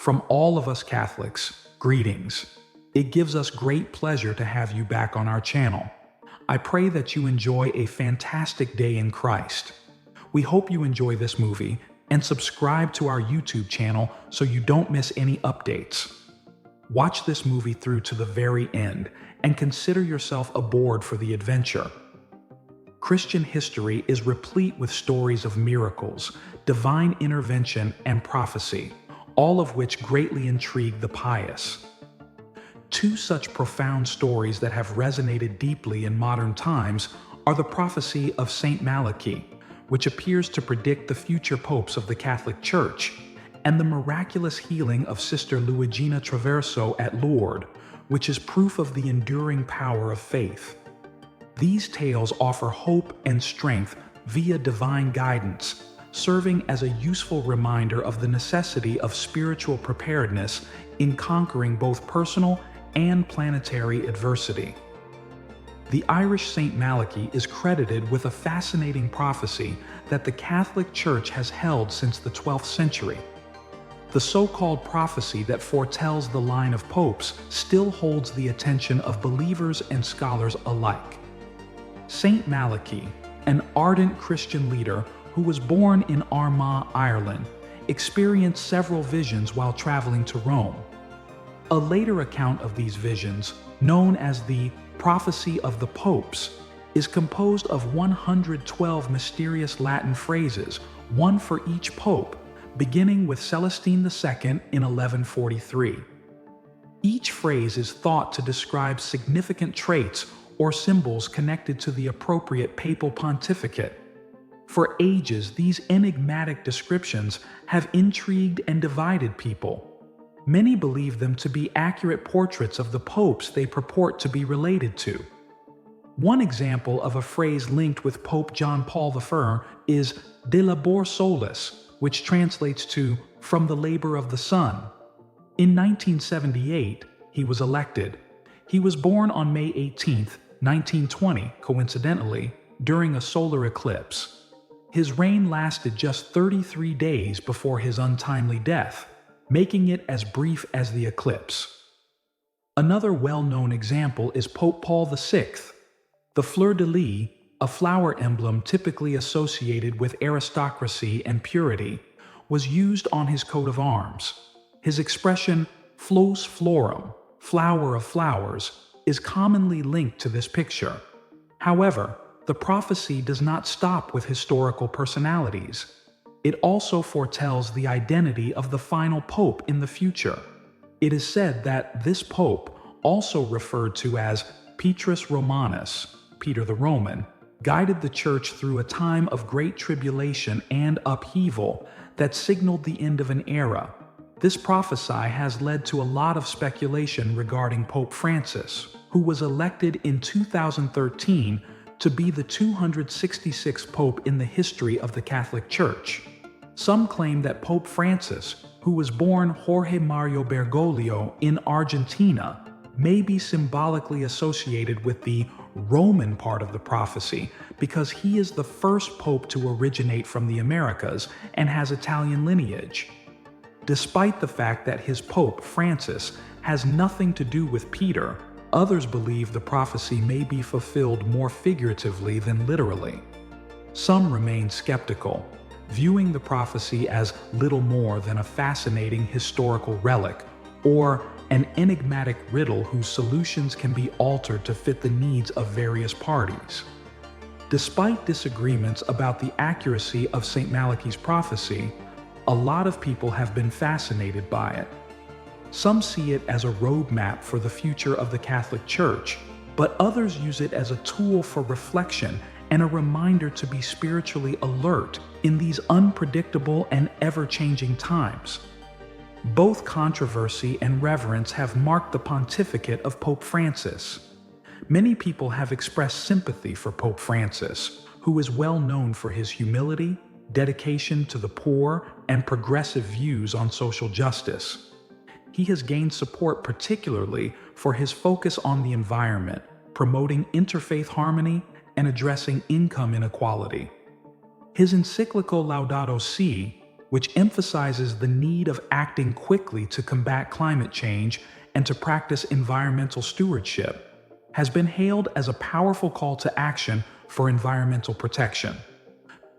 From all of us Catholics, greetings. It gives us great pleasure to have you back on our channel. I pray that you enjoy a fantastic day in Christ. We hope you enjoy this movie and subscribe to our YouTube channel so you don't miss any updates. Watch this movie through to the very end and consider yourself aboard for the adventure. Christian history is replete with stories of miracles, divine intervention, and prophecy, all of which greatly intrigue the pious. Two such profound stories that have resonated deeply in modern times are the prophecy of Saint Malachy, which appears to predict the future popes of the Catholic Church, and the miraculous healing of Sister Luigina Traverso at Lourdes, which is proof of the enduring power of faith. These tales offer hope and strength via divine guidance, serving as a useful reminder of the necessity of spiritual preparedness in conquering both personal and planetary adversity. The Irish Saint Malachy is credited with a fascinating prophecy that the Catholic Church has held since the 12th century. The so-called prophecy that foretells the line of popes still holds the attention of believers and scholars alike. Saint Malachy, an ardent Christian leader who was born in Armagh, Ireland, experienced several visions while traveling to Rome. A later account of these visions, known as the Prophecy of the Popes, is composed of 112 mysterious Latin phrases, one for each pope, beginning with Celestine II in 1143. Each phrase is thought to describe significant traits or symbols connected to the appropriate papal pontificate. For ages, these enigmatic descriptions have intrigued and divided people. Many believe them to be accurate portraits of the popes they purport to be related to. One example of a phrase linked with Pope John Paul I is de labor solis, which translates to from the labor of the sun. In 1978, he was elected. He was born on May 18, 1920, coincidentally, during a solar eclipse. His reign lasted just 33 days before his untimely death, making it as brief as the eclipse. Another well-known example is Pope Paul VI. The fleur-de-lis, a flower emblem typically associated with aristocracy and purity, was used on his coat of arms. His expression, flos florum, flower of flowers, is commonly linked to this picture. However, the prophecy does not stop with historical personalities. It also foretells the identity of the final pope in the future. It is said that this pope, also referred to as Petrus Romanus, Peter the Roman, guided the church through a time of great tribulation and upheaval that signaled the end of an era. This prophecy has led to a lot of speculation regarding Pope Francis, who was elected in 2013 to be the 266th pope in the history of the Catholic Church. Some claim that Pope Francis, who was born Jorge Mario Bergoglio in Argentina, may be symbolically associated with the Roman part of the prophecy because he is the first pope to originate from the Americas and has Italian lineage. Despite the fact that his Pope, Francis, has nothing to do with Peter, others believe the prophecy may be fulfilled more figuratively than literally. Some remain skeptical, viewing the prophecy as little more than a fascinating historical relic or an enigmatic riddle whose solutions can be altered to fit the needs of various parties. Despite disagreements about the accuracy of St. Malachy's prophecy, a lot of people have been fascinated by it. Some see it as a roadmap for the future of the Catholic Church, but others use it as a tool for reflection and a reminder to be spiritually alert in these unpredictable and ever-changing times. Both controversy and reverence have marked the pontificate of Pope Francis. Many people have expressed sympathy for Pope Francis, who is well known for his humility, dedication to the poor, and progressive views on social justice. He has gained support particularly for his focus on the environment, promoting interfaith harmony, and addressing income inequality. His encyclical Laudato Si', which emphasizes the need of acting quickly to combat climate change and to practice environmental stewardship, has been hailed as a powerful call to action for environmental protection.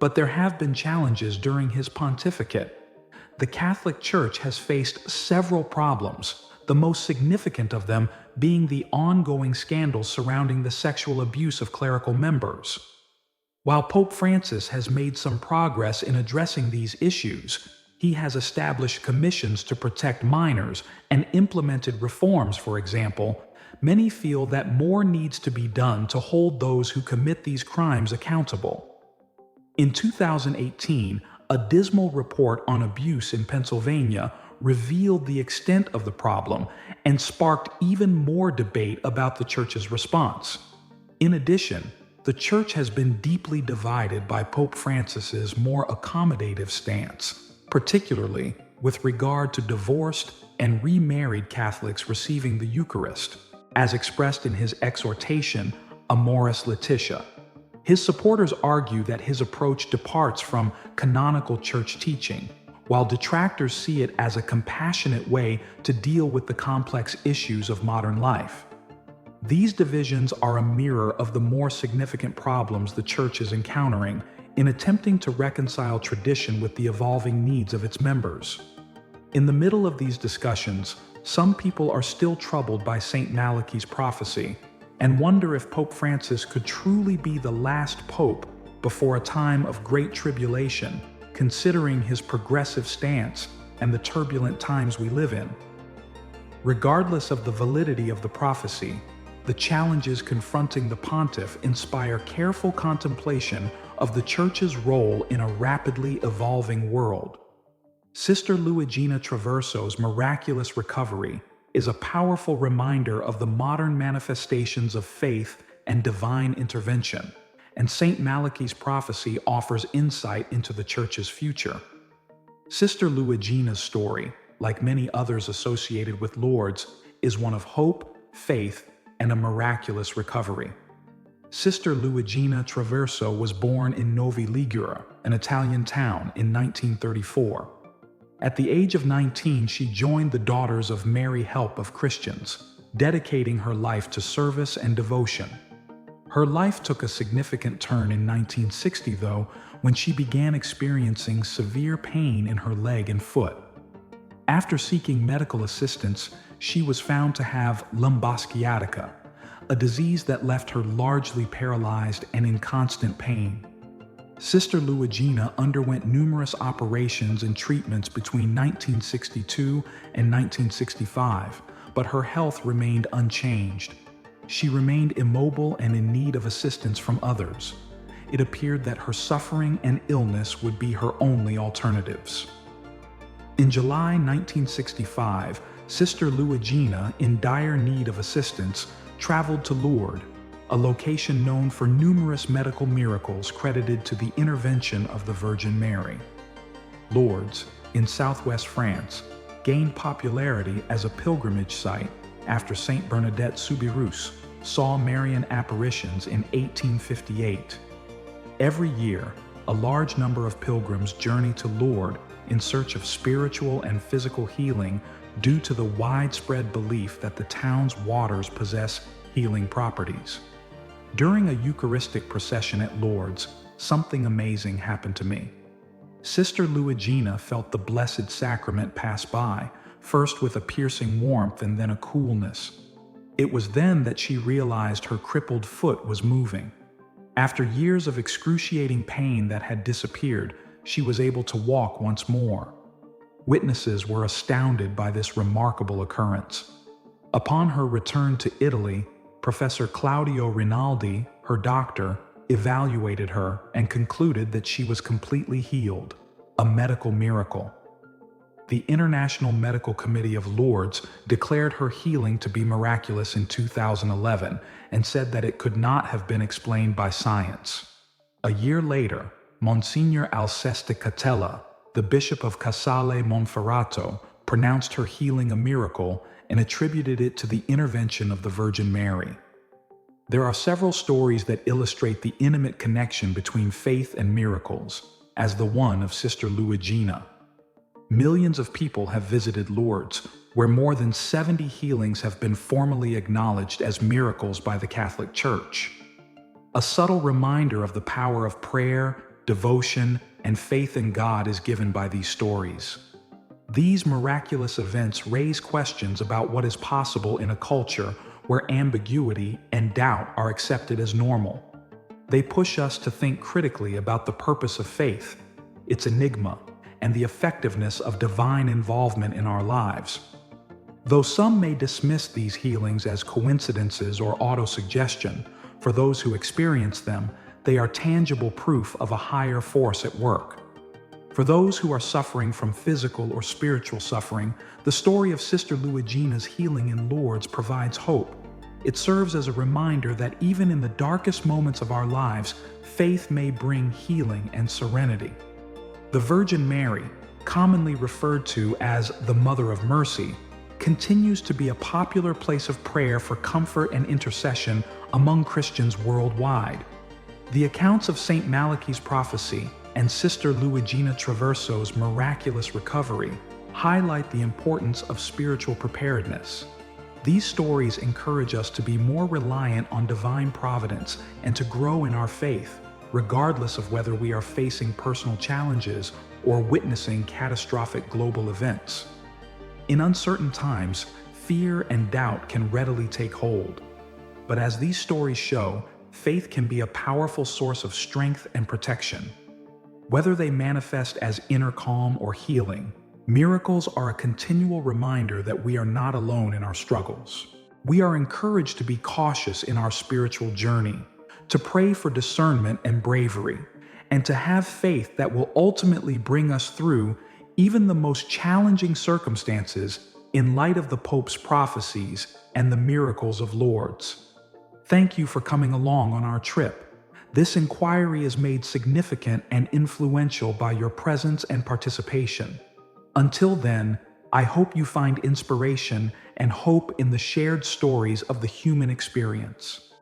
But there have been challenges during his pontificate. The Catholic Church has faced several problems, the most significant of them being the ongoing scandals surrounding the sexual abuse of clerical members. While Pope Francis has made some progress in addressing these issues, he has established commissions to protect minors and implemented reforms, for example. Many feel that more needs to be done to hold those who commit these crimes accountable. In 2018, a dismal report on abuse in Pennsylvania revealed the extent of the problem and sparked even more debate about the Church's response. In addition, the Church has been deeply divided by Pope Francis's more accommodative stance, particularly with regard to divorced and remarried Catholics receiving the Eucharist, as expressed in his exhortation, Amoris Laetitia. His supporters argue that his approach departs from canonical Church teaching, while detractors see it as a compassionate way to deal with the complex issues of modern life. These divisions are a mirror of the more significant problems the Church is encountering in attempting to reconcile tradition with the evolving needs of its members. In the middle of these discussions, some people are still troubled by St. Malachi's prophecy and wonder if Pope Francis could truly be the last pope before a time of great tribulation, considering his progressive stance and the turbulent times we live in. Regardless of the validity of the prophecy, the challenges confronting the pontiff inspire careful contemplation of the Church's role in a rapidly evolving world. Sister Luigina Traverso's miraculous recovery is a powerful reminder of the modern manifestations of faith and divine intervention, and St. Malachi's prophecy offers insight into the Church's future. Sister Luigina's story, like many others associated with Lourdes, is one of hope, faith, and a miraculous recovery. Sister Luigina Traverso was born in Novi Ligure, an Italian town, in 1934. At the age of 19, she joined the Daughters of Mary Help of Christians, dedicating her life to service and devotion. Her life took a significant turn in 1960, though, when she began experiencing severe pain in her leg and foot. After seeking medical assistance, she was found to have lumbar sciatica, a disease that left her largely paralyzed and in constant pain. Sister Luigina underwent numerous operations and treatments between 1962 and 1965, but her health remained unchanged. She remained immobile and in need of assistance from others. It appeared that her suffering and illness would be her only alternatives. In July 1965, Sister Luigina, in dire need of assistance, traveled to Lourdes, a location known for numerous medical miracles credited to the intervention of the Virgin Mary. Lourdes, in southwest France, gained popularity as a pilgrimage site after Saint Bernadette Soubirous saw Marian apparitions in 1858. Every year, a large number of pilgrims journey to Lourdes in search of spiritual and physical healing due to the widespread belief that the town's waters possess healing properties. During a Eucharistic procession at Lourdes, something amazing happened to me. Sister Luigina felt the Blessed Sacrament pass by, first with a piercing warmth and then a coolness. It was then that she realized her crippled foot was moving. After years of excruciating pain that had disappeared, she was able to walk once more. Witnesses were astounded by this remarkable occurrence. Upon her return to Italy, Professor Claudio Rinaldi, her doctor, evaluated her and concluded that she was completely healed, a medical miracle. The International Medical Committee of Lourdes declared her healing to be miraculous in 2011 and said that it could not have been explained by science. A year later, Monsignor Alceste Catella, the Bishop of Casale Monferrato, pronounced her healing a miracle and attributed it to the intervention of the Virgin Mary. There are several stories that illustrate the intimate connection between faith and miracles, as the one of Sister Luigina. Millions of people have visited Lourdes, where more than 70 healings have been formally acknowledged as miracles by the Catholic Church. A subtle reminder of the power of prayer, devotion, and faith in God is given by these stories. These miraculous events raise questions about what is possible in a culture where ambiguity and doubt are accepted as normal. They push us to think critically about the purpose of faith, its enigma, and the effectiveness of divine involvement in our lives. Though some may dismiss these healings as coincidences or autosuggestion, for those who experience them, they are tangible proof of a higher force at work. For those who are suffering from physical or spiritual suffering, the story of Sister Luigina's healing in Lourdes provides hope. It serves as a reminder that even in the darkest moments of our lives, faith may bring healing and serenity. The Virgin Mary, commonly referred to as the Mother of Mercy, continues to be a popular place of prayer for comfort and intercession among Christians worldwide. The accounts of St. Malachi's prophecy and Sister Luigina Traverso's miraculous recovery highlight the importance of spiritual preparedness. These stories encourage us to be more reliant on divine providence and to grow in our faith, regardless of whether we are facing personal challenges or witnessing catastrophic global events. In uncertain times, fear and doubt can readily take hold. But as these stories show, faith can be a powerful source of strength and protection. Whether they manifest as inner calm or healing, miracles are a continual reminder that we are not alone in our struggles. We are encouraged to be cautious in our spiritual journey, to pray for discernment and bravery, and to have faith that will ultimately bring us through even the most challenging circumstances in light of the Pope's prophecies and the miracles of Lourdes. Thank you for coming along on our trip. This inquiry is made significant and influential by your presence and participation. Until then, I hope you find inspiration and hope in the shared stories of the human experience.